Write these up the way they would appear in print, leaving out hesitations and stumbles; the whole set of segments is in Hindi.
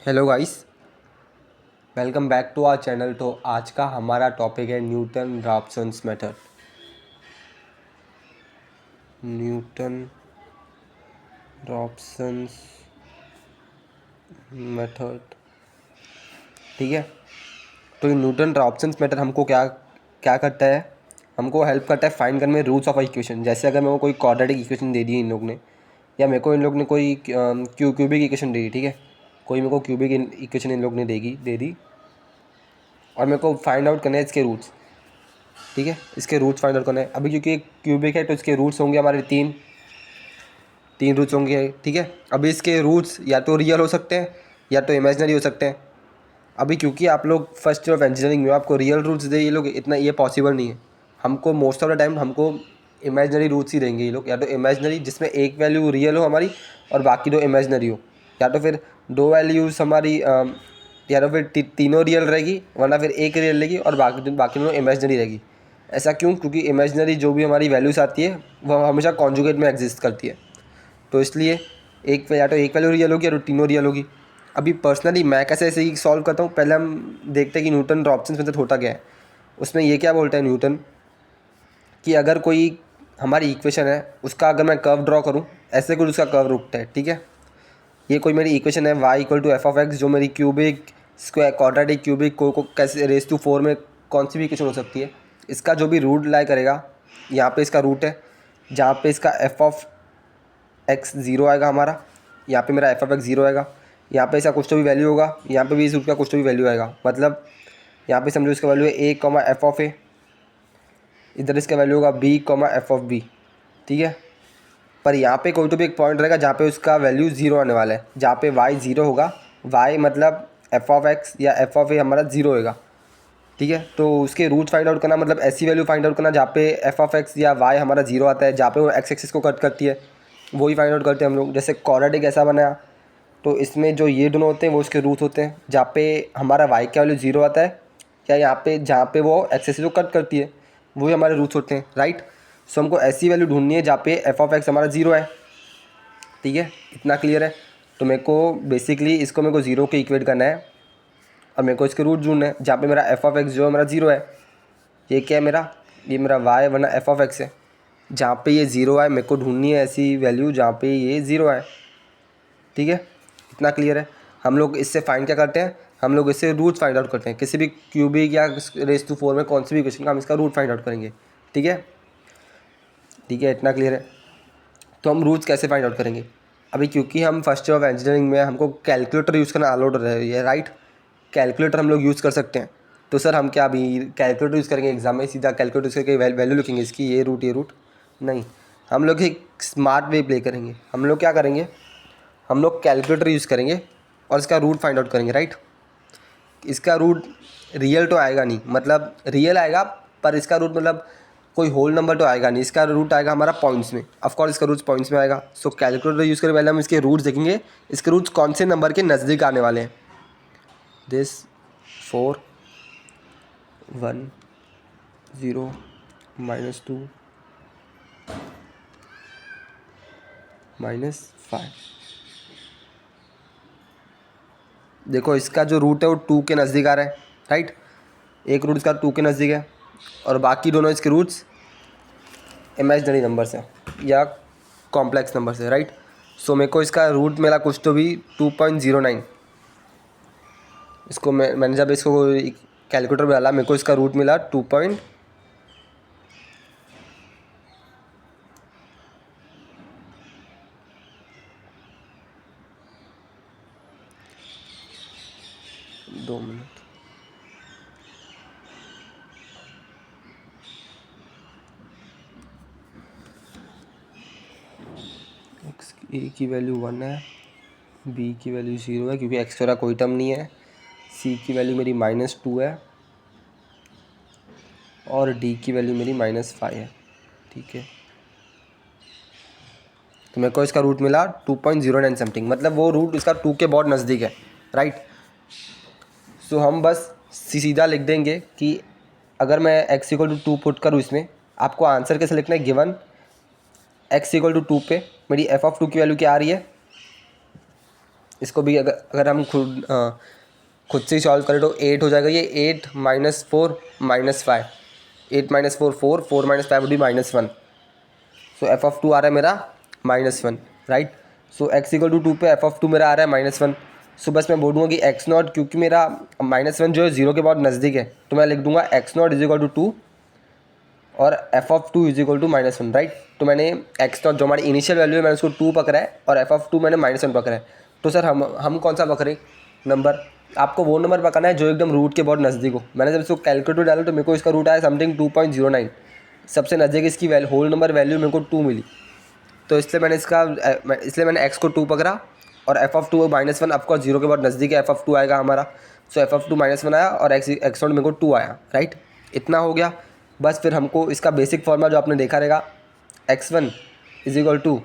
Hello guys, welcome back to our channel. तो आज का हमारा टॉपिक है Newton Raphson's method. Newton Raphson's method, ठीक है। तो ये न्यूटन रॉप्सन्स मेथड हमको क्या क्या करता है, हमको हेल्प करता है फाइंड करने में रूट्स ऑफ इक्वेशन। जैसे अगर मेरे को कोई क्वाड्रेटिक इक्वेशन दे दी इन लोग ने, या मेरे को इन लोग ने कोई क्यूबिक इक्वेशन दे दी, ठीक है। कोई मेरे को क्यूबिक इक्वेशन इन लोग ने दे दी और मेरे को फाइंड आउट करना है इसके रूट्स, ठीक है। इसके रूट्स फाइंड आउट करना है। अभी क्योंकि एक क्यूबिक है तो इसके रूट्स होंगे हमारे तीन तीन रूट्स होंगे, ठीक है। अभी इसके रूट्स या तो रियल हो सकते हैं या तो इमेजिनरी हो सकते हैं। अभी क्योंकि आप लोग फर्स्ट ईयर ऑफ इंजीनियरिंग में आपको रियल रूट्स दे ये लोग, इतना ये पॉसिबल नहीं है। हमको मोस्ट ऑफ द टाइम हमको इमेजिनरी रूट्स ही देंगे ये लोग, या तो इमेजिनरी जिसमें एक वैल्यू रियल हो हमारी और बाकी दो इमेजिनरी हो, या तो फिर दो वैल्यूज़ हमारी या तो फिर तीनों रियल रहेगी, वरना फिर एक रियल रहेगी और बाकी दोनों इमेजिनरी रहेगी। ऐसा क्यों? क्योंकि इमेजिनरी जो भी हमारी वैल्यूज़ आती है वह हमेशा कॉन्जुगेट में एग्जिस्ट करती है, तो इसलिए एक या तो एक वैल्यू रियल होगी या तो तीनों रियल होगी। अभी पर्सनली मैं कैसे ऐसे ही सॉल्व करता हूँ, पहले हम देखते हैं कि न्यूटन रॉप्सन्स मेथड होता क्या है। उसमें ये क्या बोलता है न्यूटन कि अगर कोई हमारी इक्वेशन है उसका अगर मैं कर्व ड्रॉ करूँ, ऐसे कुछ उसका कर्व रुकता है, ठीक है। ये कोई मेरी इक्वेशन है y equal to F of X, जो मेरी क्यूबिक स्क्वायर क्वाड्रेटिक क्यूबिक को कैसे रेस टू 4 में कौन सी भी इक्वेशन हो सकती है। इसका जो भी रूट लाई करेगा, यहाँ पे इसका रूट है, जहाँ पे इसका एफ ऑफ एक्स ज़ीरो आएगा हमारा, यहाँ पे मेरा एफ ऑफ एक्स ज़ीरो आएगा, यहाँ पे इसका कुछ तो भी वैल्यू होगा, यहाँ पे भी इस रूट का कुछ तो भी वैल्यू आएगा। मतलब यहाँ पे समझो इसका वैल्यू है A comma F of A, इधर इसका वैल्यू होगा B comma F of B, ठीक है। पर यहाँ पे कोई तो भी एक पॉइंट रहेगा जहाँ पे उसका वैल्यू ज़ीरो आने वाला है, जहाँ पे y ज़ीरो होगा। y मतलब एफ ऑफ एक्स या एफ ऑफ ए हमारा ज़ीरो होगा, ठीक है। तो उसके रूट फाइंड आउट करना मतलब ऐसी वैल्यू फाइंड आउट करना जहाँ पे एफ ऑफ एक्स या y हमारा ज़ीरो आता है, जहाँ पे वो एक्स एक्सिस को कट करती है, वही फाइंड आउट करते हैं हम लोग। जैसे क्वाड्रेटिक ऐसा बनाया, तो इसमें जो ये दोनों होते हैं वो उसके रूट होते हैं, जहाँ पे हमारा y का वैल्यू ज़ीरो आता है, या यहाँ पे जहाँ पे वो एक्स एक्सिस को कट करती है, वही हमारे रूट्स होते हैं, राइट। सो हमको ऐसी वैल्यू ढूंढनी है जहाँ पे एफ ऑफ एक्स हमारा ज़ीरो है, ठीक है। इतना क्लियर है। तो मेरे को बेसिकली इसको मेरे को ज़ीरो के इक्वेट करना है और मेरे को इसके रूट ढूंढना है, जहाँ पे मेरा एफ ऑफ एक्स जो है मेरा ज़ीरो है। ये क्या है मेरा? ये मेरा वाई वरना एफ ऑफ एक्स है। जहाँ पे ये ज़ीरो है मेरे को ढूंढनी है ऐसी वैल्यू जहाँ पे ये ज़ीरो है, ठीक है। इतना क्लियर है। हम लोग इससे फाइंड क्या करते हैं, हम लोग इससे रूट फाइंड आउट करते हैं। किसी भी क्यूबिक या रेस टू 4 में कौन सी भी इक्वेशन का हम इसका रूट फाइंड आउट करेंगे, ठीक है। ठीक है, इतना क्लियर है। तो हम रूट्स कैसे फाइंड आउट करेंगे? अभी क्योंकि हम फर्स्ट ईयर ऑफ इंजीनियरिंग में हमको कैलकुलेटर यूज़ करना अलाउड रही है, राइट। कैलकुलेटर हम लोग यूज़ कर सकते हैं। तो सर हम क्या अभी कैलकुलेटर यूज़ करेंगे एग्जाम में, सीधा कैलकुलेटर यूज़ करके वैल्यू लिखेंगे इसकी, ये रूट नहीं। हम लोग एक स्मार्ट वे प्ले करेंगे। हम लोग क्या करेंगे, हम लोग कैलकुलेटर यूज़ करेंगे और इसका रूट फाइंड आउट करेंगे, राइट। इसका रूट रियल तो आएगा नहीं, मतलब रियल आएगा पर इसका रूट मतलब कोई होल नंबर तो आएगा नहीं। इसका रूट आएगा हमारा पॉइंट्स में, ऑफ कोर्स इसका रूट पॉइंट्स में आएगा। सो कैलकुलेटर यूज़ करके पहले हम इसके रूट्स देखेंगे, इसके रूट्स कौन से नंबर के नज़दीक आने वाले हैं। दिस 4 1 0 -2 -5। देखो इसका जो रूट है वो 2 के नज़दीक आ रहा है, राइट। एक रूट इसका 2 के नज़दीक है और बाकी दोनों इसके रूट्स इमेजिनरी नंबर से या कॉम्प्लेक्स नंबर से, राइट। सो मेरे को इसका रूट मिला कुछ तो भी 2.09। इसको मैंने जब इसको कैलकुलेटर में डाला मेरे को इसका रूट मिला 2. 2 मिनट। एक्स ए की वैल्यू 1 है, बी की वैल्यू 0 है क्योंकि एक्स का कोई टर्म नहीं है, सी की वैल्यू मेरी -2 है और डी की वैल्यू मेरी -5 है, ठीक है। तो मेरे को इसका रूट मिला 2.09 समथिंग, मतलब वो रूट इसका 2 के बहुत नज़दीक है, राइट। सो हम बस सीधा लिख देंगे कि अगर मैं x इक्वल टू 2 पुट करूँ इसमें, आपको आंसर कैसे लिखना है, गिवन x इक्वल टू 2 पे मेरी f ऑफ 2 की वैल्यू क्या आ रही है, इसको भी अगर हम खुद से ही सॉल्व करें तो 8 हो जाएगा, ये 8 minus 4 minus 5, 8 minus 4 4, 4 minus 5 would be -1। So F of 2 आ रहा है मेरा -1, right. So x equal to 2 पे एफ ऑफ 2 मेरा आ रहा है -1। सो बस मैं बोलूँगा कि x0, क्योंकि मेरा -1 जो है 0 के बहुत नज़दीक है, तो मैं लिख दूंगा x0 इज इक्वल टू 2 और F of 2 is equal to -1, right. तो मैंने x0 जो हमारी इनिशियल वैल्यू है मैंने उसको 2 पकड़ा है और एफ ऑफ 2 मैंने -1 पकड़ा है। तो सर हम कौन सा पकड़े नंबर? आपको वो नंबर पकड़ना है जो एकदम रूट के बहुत नज़दीक हो। मैंने जब इसको कैलकुलेटर डाला तो मेरे को इसका रूट आया समथिंग 2.09, सबसे नज़दीक इसकी होल नंबर वैल्यू मेरे को 2 मिली। तो इसलिए मैंने x को 2 पकड़ा और एफ ऑफ 2 -1 ऑफकोर्स 0 के बहुत नज़दीक है, एफ ऑफ 2 आएगा हमारा। सो एफ ऑफ 2 -1 आया और x0 मेरे को 2 आया, राइट। इतना हो गया। बस फिर हमको इसका बेसिक फॉर्मूला जो आपने देखा रहेगा, x1 is equal to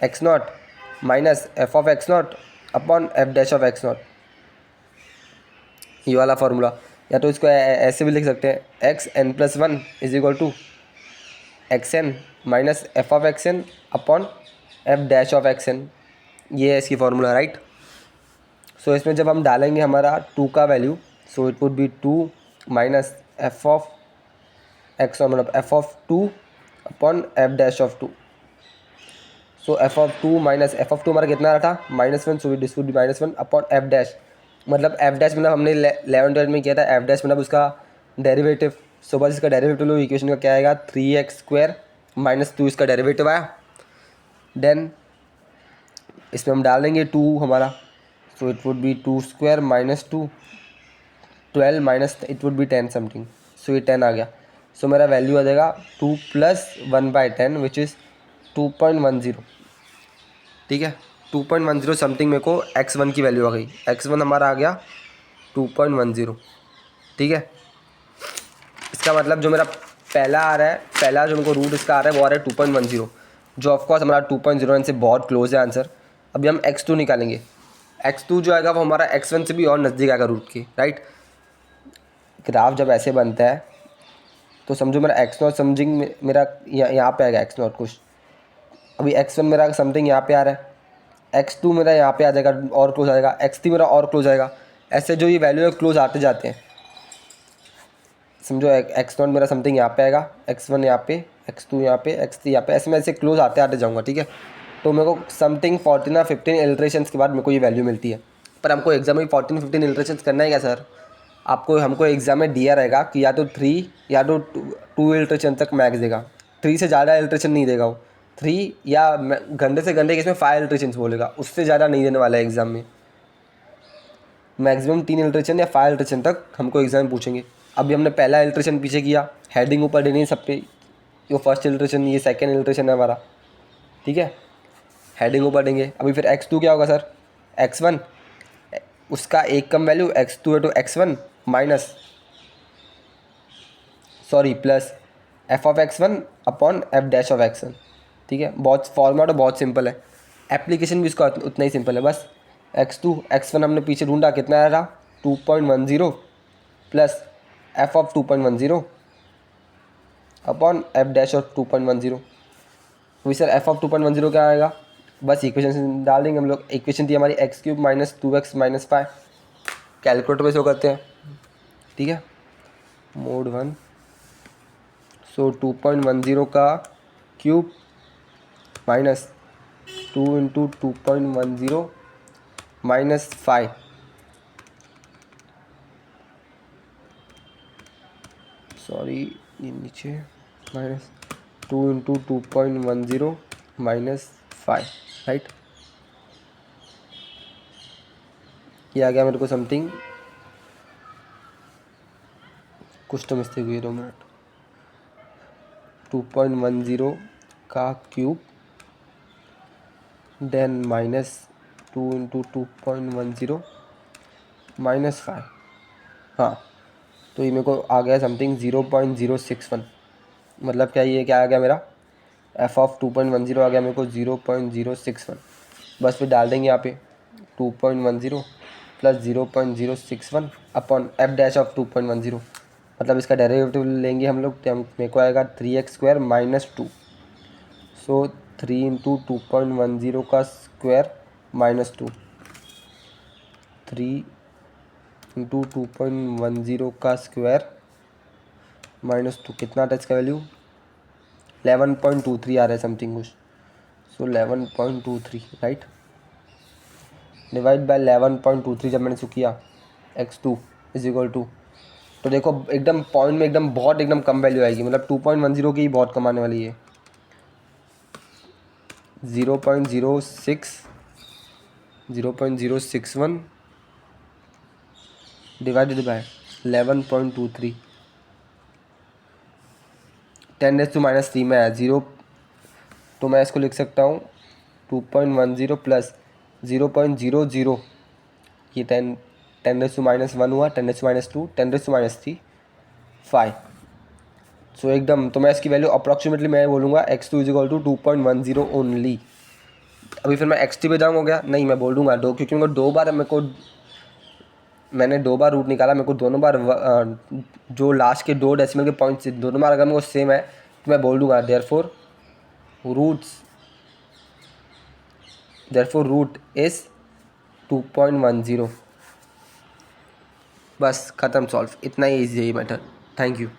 x0 minus F of x0 upon F dash of x0, ये वाला फार्मूला। या तो इसको ऐसे भी लिख सकते हैं, xn+1 is equal to xn minus F of xn upon F dash of xn, ये है इसकी फार्मूला, राइट। सो इसमें जब हम डालेंगे हमारा 2 का value, so it would B 2 minus F of x0 मतलब F of 2 upon F dash of 2। So F of 2 minus F of 2 हमारा कितना रहा था -1, so this would be -1 upon F dash, मतलब एफ डैश मतलब हमने 11-12 में किया था, एफ डैश मतलब उसका डेरिवेटिव। सो बस इसका डेरिवेटिव लो, इक्वेशन का क्या आएगा 3x² -2 इसका डेरिवेटिव आया। देन इसमें हम डालेंगे 2 हमारा, so it would be 2² -2 12 minus it would be 10 something, so ये 10 आ गया। सो मेरा वैल्यू आ जाएगा 2 + 1/10 विच इज़ 2.10, ठीक है। 2.10 समथिंग मेरे को x1 की वैल्यू आ गई, x1 हमारा आ गया 2.10, ठीक है। इसका मतलब जो मेरा पहला आ रहा है, पहला जो मेरे को रूट इसका आ रहा है वो आ रहा है 2.10, जो ऑफकोर्स हमारा 2.09 से बहुत क्लोज है आंसर। अभी हम x2 निकालेंगे, x2 जो आएगा वो हमारा x1 से भी और नज़दीक आएगा रूट की, राइट। ग्राफ जब ऐसे बनता है तो समझो मेरा x0 समथिंग मेरा यहाँ पे आएगा x0 कुछ, अभी x1 मेरा समथिंग यहाँ पे आ रहा है, x2 मेरा यहाँ पे आ जाएगा और क्लोज आ जाएगा, x3 मेरा और क्लोज आएगा। ऐसे जो ये वैल्यू है क्लोज आते जाते हैं। समझो x0 मेरा समथिंग यहाँ पे आएगा, x1 यहाँ पे, x2 यहाँ पे, x3 यहाँ पे, ऐसे मैं ऐसे क्लोज आते आते जाऊँगा, ठीक है। तो मेरे को समथिंग 14 या 15 इल्ट्रेशंस के बाद मेरे को ये वैल्यू मिलती है। पर हमको एग्जाम में 14-15 इल्ट्रेशंस करना है क्या सर? हमको एग्जाम में दिया रहेगा कि या तो 3 या तो 2 इल्ट्रेशन तक मैक्स देगा, 3 से ज़्यादा इल्ट्रेशन नहीं देगा वो, 3 या गंदे से गंदे केस में 5 इल्ट्रेशन बोलेगा, उससे ज़्यादा नहीं देने वाला है एग्जाम में। मैक्सिमम 3 इल्ट्रेशन या 5 इल्ट्रेशन तक हमको एग्जाम में पूछेंगे। अभी हमने पहला इल्ट्रेशन पीछे किया, हेडिंग ऊपर देनी है सब पे, ये फर्स्ट इल्ट्रेशन, ये सेकेंड इल्ट्रेशन है हमारा, ठीक है। हेडिंग ऊपर देंगे। अभी फिर x2 क्या होगा सर? x1 उसका एक कम वैल्यू x2 है तो x1 minus plus F of x1 upon F dash of x1, ठीक है। बहुत फॉर्मूला तो बहुत सिंपल है, एप्लीकेशन भी इसका उतना ही सिंपल है। बस x2 x1 हमने पीछे ढूंढा, कितना आया था 2.10 plus F of 2.10 upon F dash of 2.10। वही सर एफ ऑफ 2.10 क्या आएगा? बस इक्वेशन डाल देंगे हम लोग। इक्वेशन थी हमारी x³ minus 2x minus 5, calculator पे शो करते हैं, ठीक है। मोड 1, सो 2.10 का क्यूब माइनस 2 × 2.10 माइनस 5, सॉरी ये नीचे, माइनस 2 × 2.10 माइनस 5, राइट। ये आ गया मेरे को समथिंग, कुछ तो मिस्टेक हुई है, 2 मिनट। 2.10 का क्यूब देन माइनस 2 × 2.10 माइनस 5, हाँ। तो ये मेरे को आ गया समथिंग 0.061, मतलब क्या ये क्या आ गया मेरा एफ ऑफ 2.10 आ गया मेरे को 0.061। बस फिर डाल देंगे यहाँ पे 2.10 plus 0.061 upon F dash of 2.10, मतलब इसका डेरिवेटिव लेंगे हम लोग, तो मेरे को आएगा 3x² माइनस 2, सो 3 × 2.10 का स्क्वायर माइनस 2, इंटू 2.10 का स्क्वायर -2 कितना आता है इसका वैल्यू 11.23 आ रहा है समथिंग कुछ। सो 11.23 राइट, डिवाइड बाय 11.23 जब मैंने इसको किया x2 = तो देखो एकदम पॉइंट में एकदम बहुत एकदम कम वैल्यू आएगी, मतलब 2.10 की बहुत कम आने वाली है। 0.061 डिवाइडेड बाय 11.23 10⁻³ में है 0, तो मैं इसको लिख सकता हूँ 2.10 प्लस 0.00, ये 10⁻1 हुआ, 10⁻2 10⁻3 5। सो एकदम, तो मैं इसकी वैल्यू अप्रॉक्सीमेटली मैं बोलूँगा x2 = 2.10 ओनली। अभी फिर मैं x3 पे जाऊँगा क्या, नहीं मैं बोल दूँगा 2, क्योंकि मेरे को 2 बार मैंने 2 बार रूट निकाला, मेरे को दोनों बार जो लास्ट के 2 डेसिमल के पॉइंट्स दोनों बार अगर मेरे को सेम है तो मैं बोल दूँगा देयरफॉर रूट इज़ 2.10। बस ख़त्म, सॉल्व, इतना ही ईजी है ये मैटर। Thank you.